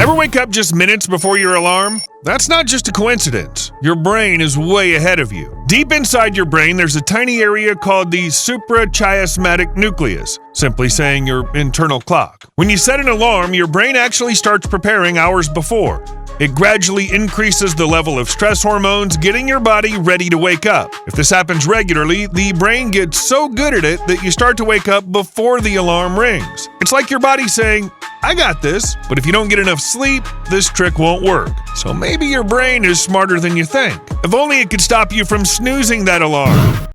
Ever wake up just minutes before your alarm? That's not just a coincidence. Your brain is way ahead of you. Deep inside your brain, there's a tiny area called the suprachiasmatic nucleus, simply saying your internal clock. When you set an alarm, your brain actually starts preparing hours before. It gradually increases the level of stress hormones, getting your body ready to wake up. If this happens regularly, the brain gets so good at it that you start to wake up before the alarm rings. It's like your body saying, I got this, but if you don't get enough sleep, this trick won't work. So maybe your brain is smarter than you think. If only it could stop you from snoozing that alarm.